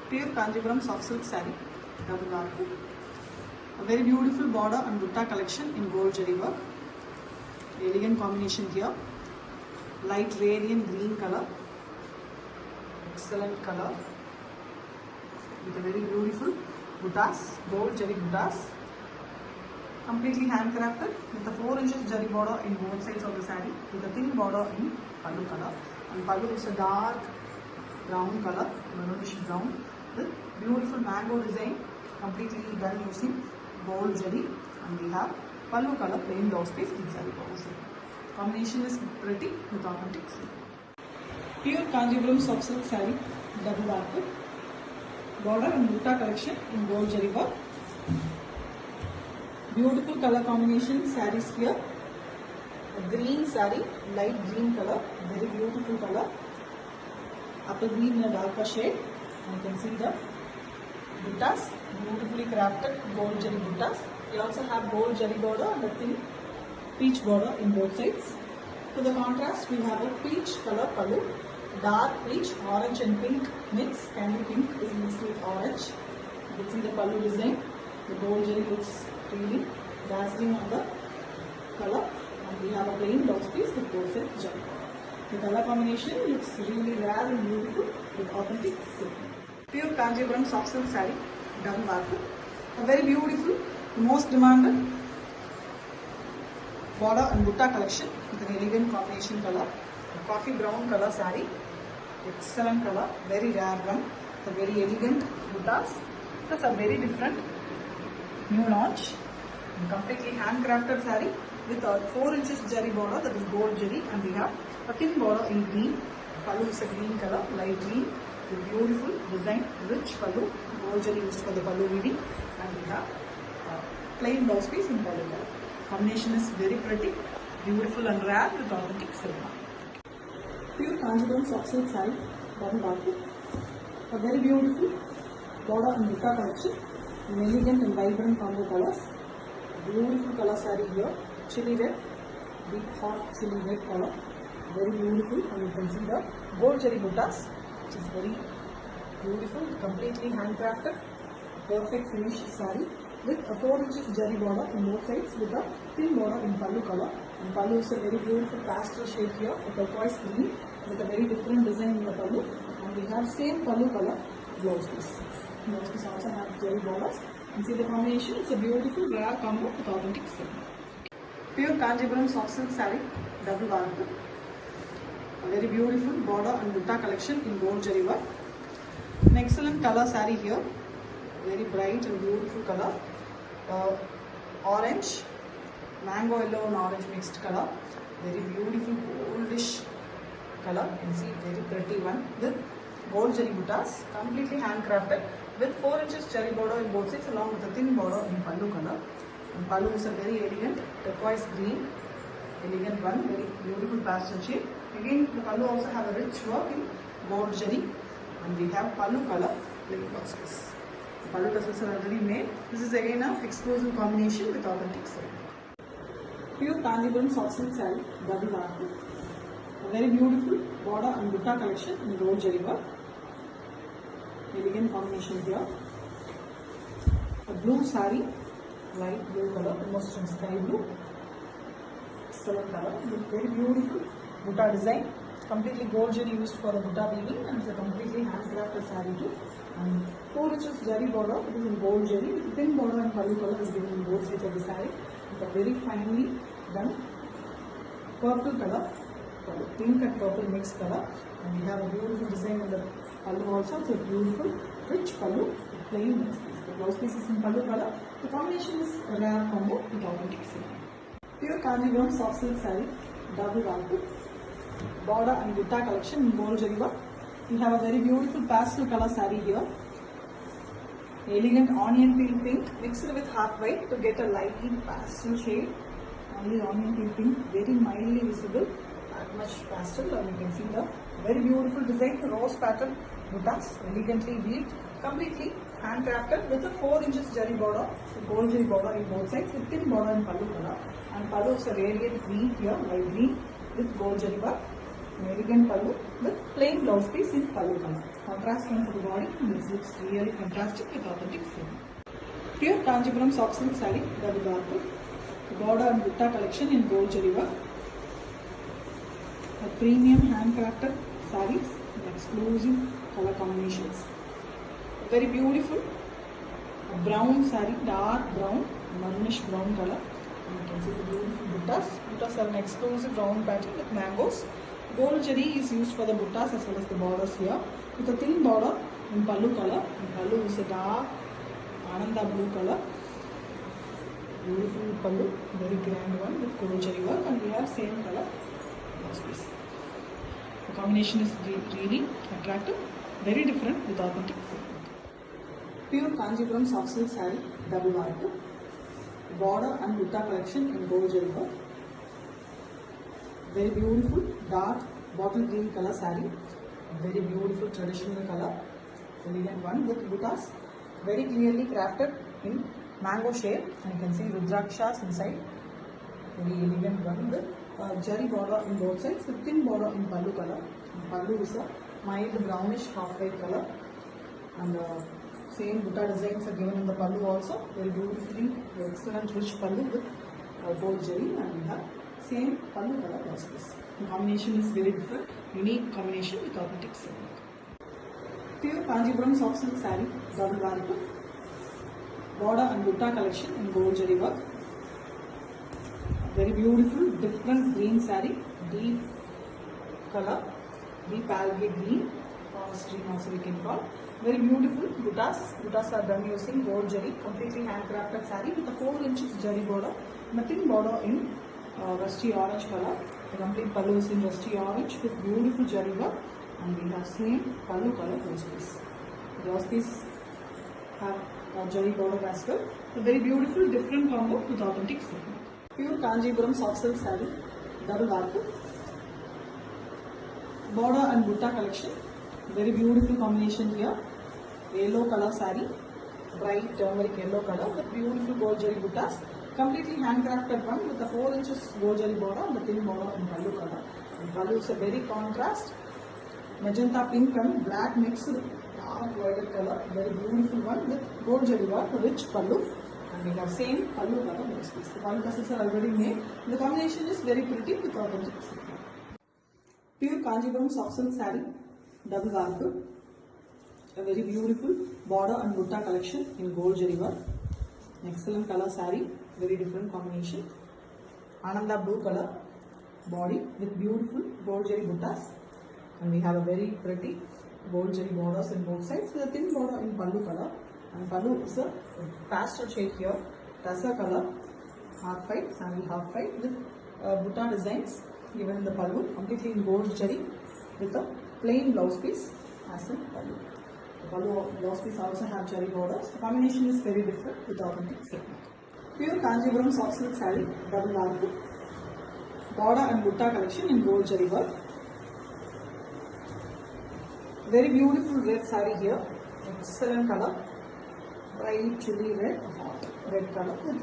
Pure Kanjipuram soft silk saree, double arc. A very beautiful border and dutta collection in gold jari work. Elegant combination here. Light radiant green color. Excellent color. With a very beautiful buttas, gold jari buttas. Completely handcrafted with a 4 inches jari border in both sides of the saree with a thin border in pallu color. And pallu is a dark brown color, maroonish brown with beautiful mango design, completely done using gold jari. And we have pallu color plain blouse piece in saree border. Combination is pretty with authentic silk. Pure Kanjipuram soft silk saree, double arc. Border and dutta collection in gold jari work. Beautiful color combination sarees here. A green saree, light green color, very beautiful color. Apple green in a darker shade. And you can see the buttas, beautifully crafted gold jari buttas. We also have gold jari border and a thin peach border in both sides. To the contrast, we have a peach color pallu, dark peach, orange and pink mix. Candy pink is mixed with orange. You can see the pallu design. The gold jari looks really dazzling on the color, and we have a plain blouse piece with both sides jari. The color combination looks really rare and beautiful with authentic silk. Pure Kanjipuram soft silk saree, double arc. A very beautiful, most demanded border and butta collection with an elegant combination color. A coffee brown color saree, excellent color, very rare one. The very elegant buttas. Plus a very different new launch. Completely handcrafted saree with a 4 inches jari border, that is gold jari, and we have a thin border in green. Pallu is a green color, light green, with beautiful design, rich pallu, gold jari used for the pallu weaving, and we have plain blouse piece in pallu color. Combination is very pretty, beautiful and rare with authentic silk. Pure Kanjipuram soft silk saree, double arc. A very beautiful border and dutta collection in elegant and vibrant combo colors. Beautiful color saree here, chili red, deep hot chili red color, very beautiful, and you can see the gold jari buttas, which is very beautiful, completely handcrafted, perfect finish saree with a 4 inches jari border in both sides with a thin border in pallu color. And pallu is a very beautiful pastel shade here, a turquoise green with a very different design in the pallu, and we have same pallu color blouse piece. Blouse piece also have jari borders. And see the combination, it's a beautiful rare combo with authentic silk. Pure Kanjipuram soft silk saree, double arc. A very beautiful border and dutta collection in gold jari work. An excellent color saree here, very bright and beautiful color. Orange, mango yellow and orange mixed color. Very beautiful goldish color. You can see very pretty one with gold jari buttas, completely handcrafted with 4 inches jari border in both sides along with a thin border in pallu color. And pallu is a very elegant turquoise green, elegant one, very beautiful pastel shade. Again, the pallu also have a rich work in gold jari, and we have pallu color plain blouse piece. The pallu tassels are already made. This is again an exclusive combination with authentic silk. Pure Kanjipuram soft silk saree, double arc. A very beautiful border and dutta collection in gold jari work. Elegant combination here. A blue saree, light blue color, almost in sky blue. Excellent color with very beautiful butta design. Completely gold jari used for a butta weaving, and it's a completely handcrafted saree too. And 4 inches jari border, it is in gold jari. With thin border and pallu color is given in both sides of the saree. With a very finely done purple color, pink and purple mixed color. And we have a beautiful design in the pallu also. It's a beautiful rich pallu with plain blouse piece. The blouse piece is in pallu color. The combination is a rare combo with authentic silk. Pure Kanjipuram soft silk saree, double arc. Border and dutta collection in gold jari work. We have a very beautiful pastel color saree here. Elegant onion peel pink mixed with half white to get a lightly pastel shade. Only onion peel pink, very mildly visible. That much pastel, and you can see the very beautiful design, rose pattern buttas, elegantly weaved, completely handcrafted with a 4 inches jari border, gold jari border in both sides with thin border in pallu color. And pallu is a radiant green here, light green with gold jari work. Elegant pallu with plain blouse piece in pallu color. Contrast one for the body. This looks really fantastic with authentic silk. Pure Kanjipuram soft silk saree, double barcode. The border and butta collection in gold jari work. A premium handcrafted sarees with exclusive color combinations. Very beautiful. A brown saree, dark brown, brownish brown color. And you can see the beautiful buttas. Buttas are an exclusive round pattern with mangoes. Gold jari is used for the buttas as well as the borders here. With a thin border in pallu color. And pallu is a dark Ananda blue color. Beautiful pallu, very grand one with gold jari work, and we have same color blouse piece. The combination is really attractive, very different with authentic silk. Pure Kanjipuram soft silk saree, double barcode. Border and butta collection in gold jari work. Very beautiful dark bottle green color saree. Very beautiful traditional color. Elegant one with buttas. Very clearly crafted in mango shape, and you can see Rudrakshas inside. Very elegant one with jari border in both sides with thin border in pallu color. And pallu is a mild brownish half-white color, and same butta designs are given in the pallu also. Very beautifully excellent rich pallu with gold jari, and we have same pallu color blouse piece. The combination is very different, unique combination with authentic silk. Pure Kanjipuram soft silk saree, double barcode. Border and butta collection in gold jari work. Very beautiful, different green saree, deep color, deep algae green, forest green also we can call. Very beautiful buttas. Buttas are done using gold jari, completely handcrafted saree with a 4 inches jari border, nothing border in rusty orange color. The complete pallu is in rusty orange with beautiful jari work, and we have same pallu color blouse piece. Blouse piece have jari border as well. A very beautiful different combo with authentic silk. Pure Kanjipuram soft silk saree, double barcode. Border and butta collection. Very beautiful combination here. Yellow color saree, bright turmeric yellow color with beautiful gold jari buttas. Completely handcrafted one with a 4 inches gold jari border and the thin border in pallu color. And pallu is a very contrast, magenta pink and black mixed dark violet color. Very beautiful one with gold jari work, rich pallu, and we have same pallu color blouse piece. The pallu pieces are already made. The combination is very pretty with authentic silk. Pure Kanjipuram soft silk saree, double barcode. A very beautiful border and butta collection in gold jari work. Excellent color saree, very different combination. Ananda blue color body with beautiful gold jari buttas, and we have a very pretty gold jari borders in both sides with a thin border in pallu color, and pallu is a pastel shade here, tassa color, half white, sandal half white with butta designs given in the pallu, completely in gold jari with a plain blouse piece as in pallu. The pallu blouse piece also have jari borders. The combination is very different with authentic silk. Pure Kanjipuram soft silk saree, double barcode. Border and butta collection in gold jari work. Very beautiful red saree here. Excellent color. Bright chilli red, hot red color with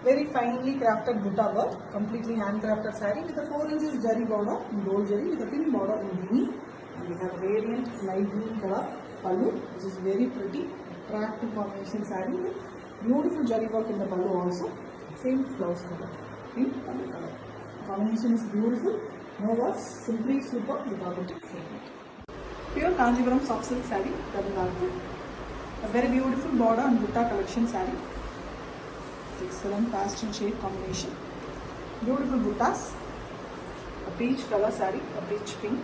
very finely crafted butta work. Completely handcrafted saree with a 4 inches jari border in gold jari with a thin border in green. And we have radiant light green color pallu, which is very pretty, attractive combination saree with beautiful jari work in the pallu also. Same blouse color in pallu color. Combination is beautiful. No words, simply super with authentic silk. Pure Kanjipuram soft silk saree, double barcode. A very beautiful border and butta collection saree. Excellent pastel shade combination. Beautiful buttas. A peach color saree, a peach pink.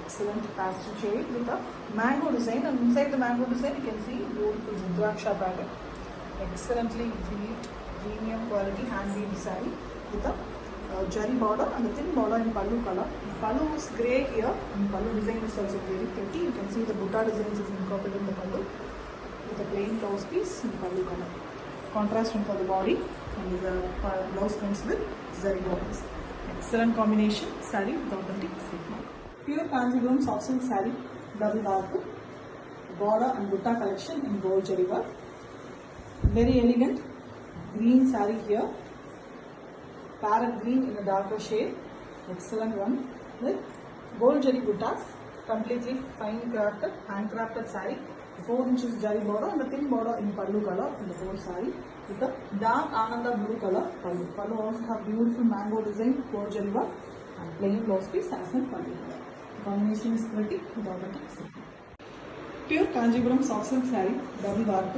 Excellent pastel shade with a mango design, and inside the mango design you can see beautiful Rudraksha pattern. Excellently weaved, premium quality hand weaved saree with a jari border and a thin border in pallu color. The pallu is grey here, and pallu design is also very pretty. You can see the butta designs is incorporated in the pallu with a plain blouse piece in pallu color. Contrast one for the body, and the blouse comes with zari borders. Excellent combination saree with authentic silk mark. Pure Kanjipuram soft silk saree, double barcode. Border and butta collection in gold jari work. Very elegant green saree here. Parrot green in a darker shade. Excellent one with gold jari buttas completely fine crafted, handcrafted saree. 4 inches jari border and a thin border in pallu color in the whole saree with a dark ananda blue color pallu. Pallu also have beautiful mango design, core jari work and plain blouse piece as in pallu color. The combination is pretty without a mix. Pure Kanjipuram soft silk saree, double warp,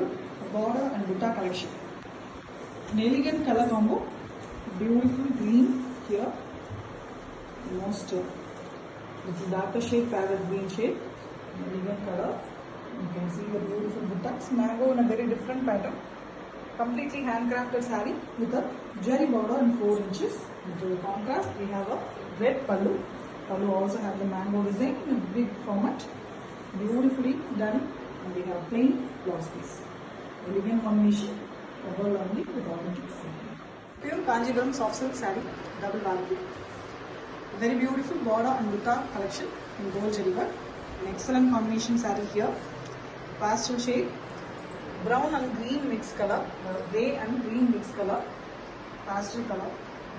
border and butta collection. An elegant color combo, beautiful green here, most little darker shade, parrot green shade, elegant color. You can see the beautiful buttocks, mango in a very different pattern. Completely handcrafted saree with a jari border in 4 inches. Into the contrast, we have a red pallu. Pallu also have the mango design in a big format, beautifully done, and we have plain blouse piece. Elegant combination, double only with ornaments. Pure Kanjipuram soft silk saree, double warp. Very beautiful border and butta collection in gold jari work. An excellent combination saree here. Pastel shade, brown and green mix color, grey and green mix color, pastel color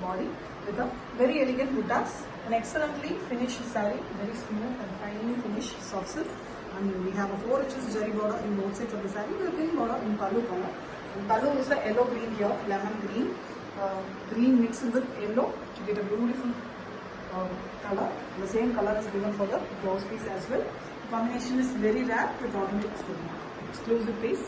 body with a very elegant buttas. An excellently finished saree, very smooth and finely finished soft silk. And we have a 4 inches jari border in both sides of the saree with a thin border in pallu color. And pallu is a yellow green here, lemon green, green mixed with yellow to get a beautiful color. The same color is given for the blouse piece as well. The combination is very rare with authentic exclusive piece.